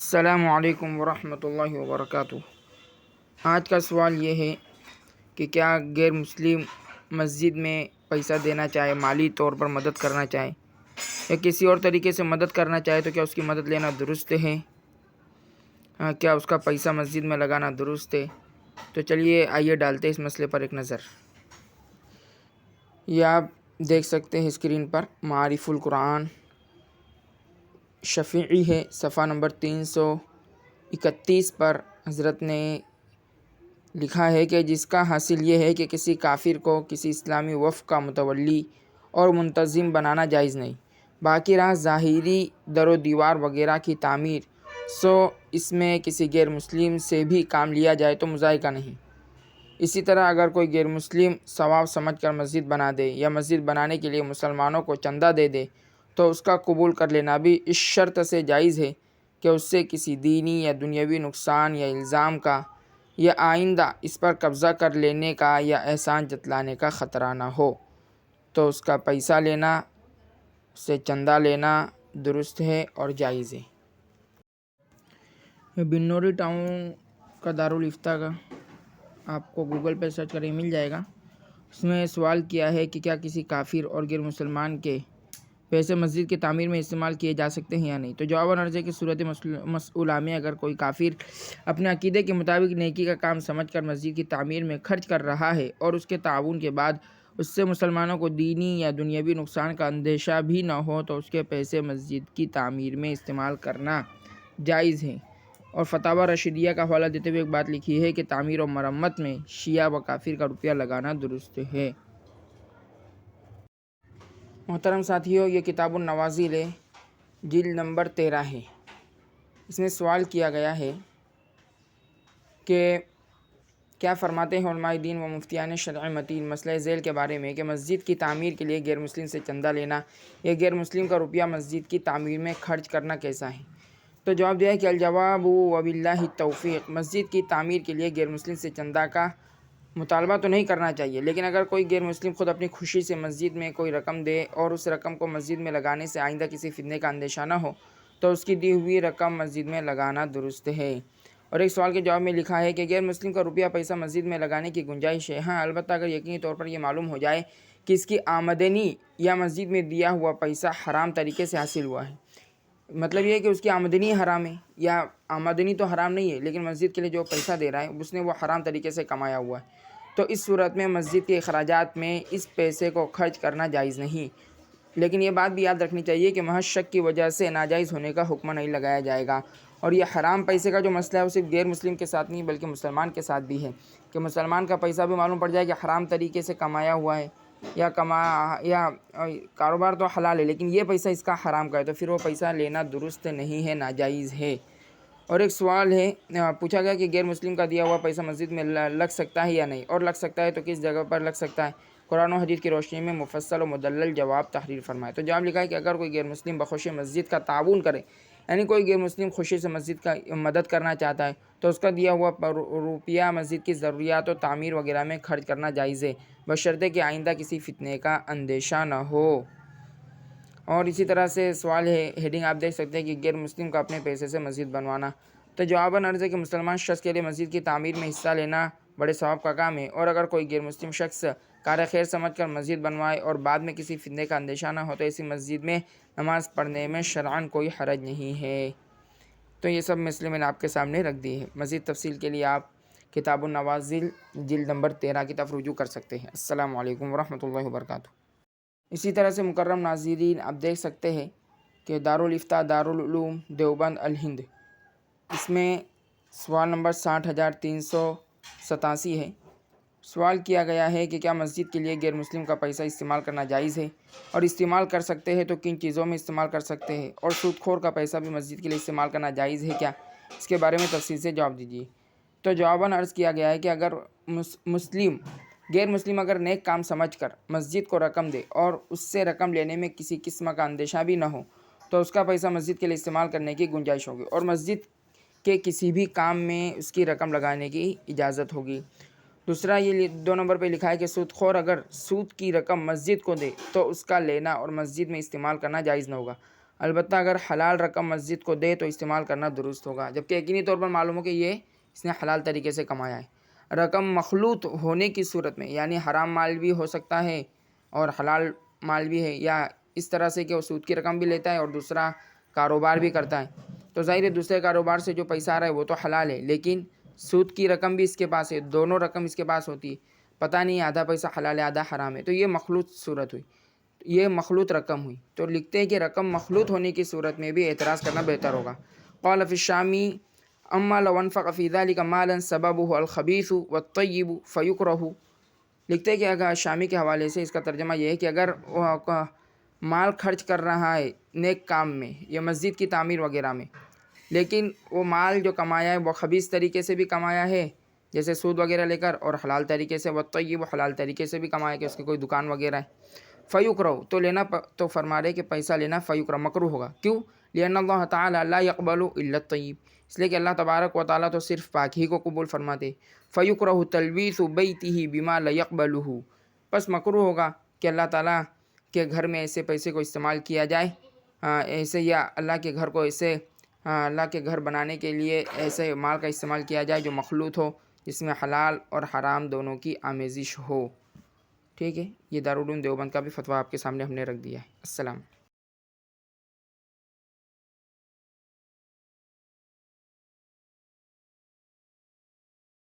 السلام علیکم ورحمۃ اللہ وبرکاتہ۔ آج کا سوال یہ ہے کہ کیا غیر مسلم مسجد میں پیسہ دینا چاہے، مالی طور پر مدد کرنا چاہے یا کسی اور طریقے سے مدد کرنا چاہے تو کیا اس کی مدد لینا درست ہے؟ کیا اس کا پیسہ مسجد میں لگانا درست ہے؟ تو چلیے آئیے ڈالتے اس مسئلے پر ایک نظر۔ یہ آپ دیکھ سکتے ہیں اسکرین پر، معارف القرآن شفیعی ہے، صفحہ نمبر 331 پر حضرت نے لکھا ہے کہ جس کا حاصل یہ ہے کہ کسی کافر کو کسی اسلامی وفد کا متولی اور منتظم بنانا جائز نہیں، باقی رہا ظاہری در و دیوار وغیرہ کی تعمیر، سو اس میں کسی غیر مسلم سے بھی کام لیا جائے تو مضائقہ نہیں۔ اسی طرح اگر کوئی غیر مسلم ثواب سمجھ کر مسجد بنا دے یا مسجد بنانے کے لیے مسلمانوں کو چندہ دے دے تو اس کا قبول کر لینا بھی اس شرط سے جائز ہے کہ اس سے کسی دینی یا دنیاوی نقصان یا الزام کا یا آئندہ اس پر قبضہ کر لینے کا یا احسان جتلانے کا خطرہ نہ ہو، تو اس کا پیسہ لینا، اس سے چندہ لینا درست ہے اور جائز ہے۔ بنوری ٹاؤن کا دارالفتہ کا آپ کو گوگل پہ سرچ کریں مل جائے گا۔ اس میں سوال کیا ہے کہ کیا کسی کافر اور غیر مسلمان کے پیسے مسجد کی تعمیر میں استعمال کیے جا سکتے ہیں یا نہیں؟ تو جواب عرض ہے کہ صورت مسئولہ میں اگر کوئی کافر اپنے عقیدے کے مطابق نیکی کا کام سمجھ کر مسجد کی تعمیر میں خرچ کر رہا ہے اور اس کے تعاون کے بعد اس سے مسلمانوں کو دینی یا دنیاوی نقصان کا اندیشہ بھی نہ ہو تو اس کے پیسے مسجد کی تعمیر میں استعمال کرنا جائز ہے۔ اور فتاوی رشیدیہ کا حوالہ دیتے ہوئے ایک بات لکھی ہے کہ تعمیر و مرمت میں شیعہ و کافر کا روپیہ لگانا درست ہے۔ محترم ساتھیوں، یہ کتاب النوازل ہے، جلد نمبر 13 ہے۔ اس میں سوال کیا گیا ہے کہ کیا فرماتے ہیں علماء دین و مفتیان شرع متین مسئلہ ذیل کے بارے میں کہ مسجد کی تعمیر کے لیے غیر مسلم سے چندہ لینا یا غیر مسلم کا روپیہ مسجد کی تعمیر میں خرچ کرنا کیسا ہے؟ تو جواب دیا ہے کہ الجواب وباللہ التوفیق، مسجد کی تعمیر کے لیے غیر مسلم سے چندہ کا مطالبہ تو نہیں کرنا چاہیے، لیکن اگر کوئی غیر مسلم خود اپنی خوشی سے مسجد میں کوئی رقم دے اور اس رقم کو مسجد میں لگانے سے آئندہ کسی فتنے کا اندیشہ نہ ہو تو اس کی دی ہوئی رقم مسجد میں لگانا درست ہے۔ اور ایک سوال کے جواب میں لکھا ہے کہ غیر مسلم کا روپیہ پیسہ مسجد میں لگانے کی گنجائش ہے، ہاں البتہ اگر یقینی طور پر یہ معلوم ہو جائے کہ اس کی آمدنی یا مسجد میں دیا ہوا پیسہ حرام طریقے سے حاصل ہوا ہے، مطلب یہ ہے کہ اس کی آمدنی حرام ہے، یا آمدنی تو حرام نہیں ہے لیکن مسجد کے لیے جو پیسہ دے رہا ہے اس نے وہ حرام طریقے سے کمایا ہوا ہے، تو اس صورت میں مسجد کے اخراجات میں اس پیسے کو خرچ کرنا جائز نہیں۔ لیکن یہ بات بھی یاد رکھنی چاہیے کہ محض شک کی وجہ سے ناجائز ہونے کا حکم نہیں لگایا جائے گا۔ اور یہ حرام پیسے کا جو مسئلہ ہے وہ صرف غیر مسلم کے ساتھ نہیں بلکہ مسلمان کے ساتھ بھی ہے، کہ مسلمان کا پیسہ بھی معلوم پڑ جائے کہ حرام طریقے سے کمایا ہوا ہے یا کاروبار تو حلال ہے لیکن یہ پیسہ اس کا حرام کا ہے، تو پھر وہ پیسہ لینا درست نہیں ہے، ناجائز ہے۔ اور ایک سوال ہے، پوچھا گیا کہ غیر مسلم کا دیا ہوا پیسہ مسجد میں لگ سکتا ہے یا نہیں، اور لگ سکتا ہے تو کس جگہ پر لگ سکتا ہے؟ قرآن و حدیث کی روشنی میں مفصل و مدلل جواب تحریر فرمائے۔ تو جواب لکھا ہے کہ اگر کوئی غیر مسلم بخوشی مسجد کا تعاون کرے، یعنی کوئی غیر مسلم خوشی سے مسجد کا مدد کرنا چاہتا ہے تو اس کا دیا ہوا روپیہ مسجد کی ضروریات و تعمیر وغیرہ میں خرچ کرنا جائز ہے، بشرطے کہ آئندہ کسی فتنے کا اندیشہ نہ ہو۔ اور اسی طرح سے سوال ہے، ہیڈنگ آپ دیکھ سکتے ہیں کہ غیر مسلم کا اپنے پیسے سے مسجد بنوانا۔ تو جواباً عرض ہے کہ مسلمان شخص کے لیے مسجد کی تعمیر میں حصہ لینا بڑے ثواب کا کام ہے، اور اگر کوئی غیر مسلم شخص کار خیر سمجھ کر مسجد بنوائے اور بعد میں کسی فتنے کا اندیشہ نہ ہو تو ایسی مسجد میں نماز پڑھنے میں شرعاً کوئی حرج نہیں ہے۔ تو یہ سب مسئلے میں نے آپ کے سامنے رکھ دی ہے۔ مزید تفصیل کے لیے آپ کتاب النوازل جلد نمبر 13 کی طرف رجوع کر سکتے ہیں۔ السلام علیکم ورحمۃ اللہ وبرکاتہ۔ اسی طرح سے مکرم ناظرین، آپ دیکھ سکتے ہیں کہ دارالفتہ دارالعلوم دیوبند الہند، اس میں سوال نمبر 60,387 ہے۔ سوال کیا گیا ہے کہ کیا مسجد کے لیے غیر مسلم کا پیسہ استعمال کرنا جائز ہے، اور استعمال کر سکتے ہیں تو کن چیزوں میں استعمال کر سکتے ہیں، اور سود خور کا پیسہ بھی مسجد کے لیے استعمال کرنا جائز ہے کیا؟ اس کے بارے میں تفصیل سے جواب دیجیے۔ تو جواباً عرض کیا گیا ہے کہ اگر غیر مسلم اگر نیک کام سمجھ کر مسجد کو رقم دے اور اس سے رقم لینے میں کسی قسم کا اندیشہ بھی نہ ہو تو اس کا پیسہ مسجد کے لیے استعمال کرنے کی گنجائش ہوگی، اور مسجد کے کسی بھی کام میں اس کی رقم لگانے کی اجازت ہوگی۔ دوسرا یہ 2 نمبر پہ لکھا ہے کہ سود خور اگر سود کی رقم مسجد کو دے تو اس کا لینا اور مسجد میں استعمال کرنا جائز نہ ہوگا، البتہ اگر حلال رقم مسجد کو دے تو استعمال کرنا درست ہوگا، جبکہ یقینی طور پر معلوم ہو کہ یہ اس نے حلال طریقے سے کمایا ہے۔ رقم مخلوط ہونے کی صورت میں، یعنی حرام مال بھی ہو سکتا ہے اور حلال مال بھی ہے، یا اس طرح سے کہ وہ سود کی رقم بھی لیتا ہے اور دوسرا کاروبار بھی کرتا ہے، تو ظاہر ہے دوسرے کاروبار سے جو پیسہ آ رہا ہے وہ تو حلال ہے، لیکن سود کی رقم بھی اس کے پاس ہے، دونوں رقم اس کے پاس ہوتی ہے، پتہ نہیں آدھا پیسہ حلال ہے آدھا حرام ہے، تو یہ مخلوط صورت ہوئی، یہ مخلوط رقم ہوئی۔ تو لکھتے ہیں کہ رقم مخلوط ہونے کی صورت میں بھی اعتراض کرنا بہتر ہوگا۔ قال فی الشامی اما لو انفق فی ذلک مالا سببہ الخبیث والطیب فیکرہ، لکھتے ہیں کہ اگر شامی کے حوالے سے اس کا ترجمہ یہ ہے کہ اگر مال خرچ کر رہا ہے نیک کام میں یا مسجد کی تعمیر وغیرہ میں، لیکن وہ مال جو کمایا ہے وہ خبیث طریقے سے بھی کمایا ہے جیسے سود وغیرہ لے کر، اور حلال طریقے سے والطیب حلال طریقے سے بھی کمایا کہ اس کی کوئی دکان وغیرہ ہے، فیکرہ تو لینا، تو فرما رہے کہ پیسہ لینا فیکرہ مکروہ ہوگا، کیوں؟ لأن اللہ تعالی لا يقبل الا الطیب، اس لیے کہ اللہ تبارک و تعالیٰ تو صرف پاک ہی کو قبول فرماتے، فیکرہ تلویث بیتہ بما لا يقبلہ، پس مکروہ ہوگا کہ اللہ تعالیٰ کے گھر میں ایسے پیسے کو استعمال کیا جائے، ایسے، یا اللہ کے گھر کو ایسے، اللہ کے گھر بنانے کے لیے ایسے مال کا استعمال کیا جائے جو مخلوط ہو، جس میں حلال اور حرام دونوں کی آمیزش ہو۔ ٹھیک ہے، یہ دارالعلوم دیوبند کا بھی فتویٰ آپ کے سامنے ہم نے رکھ دیا ہے۔ السلام۔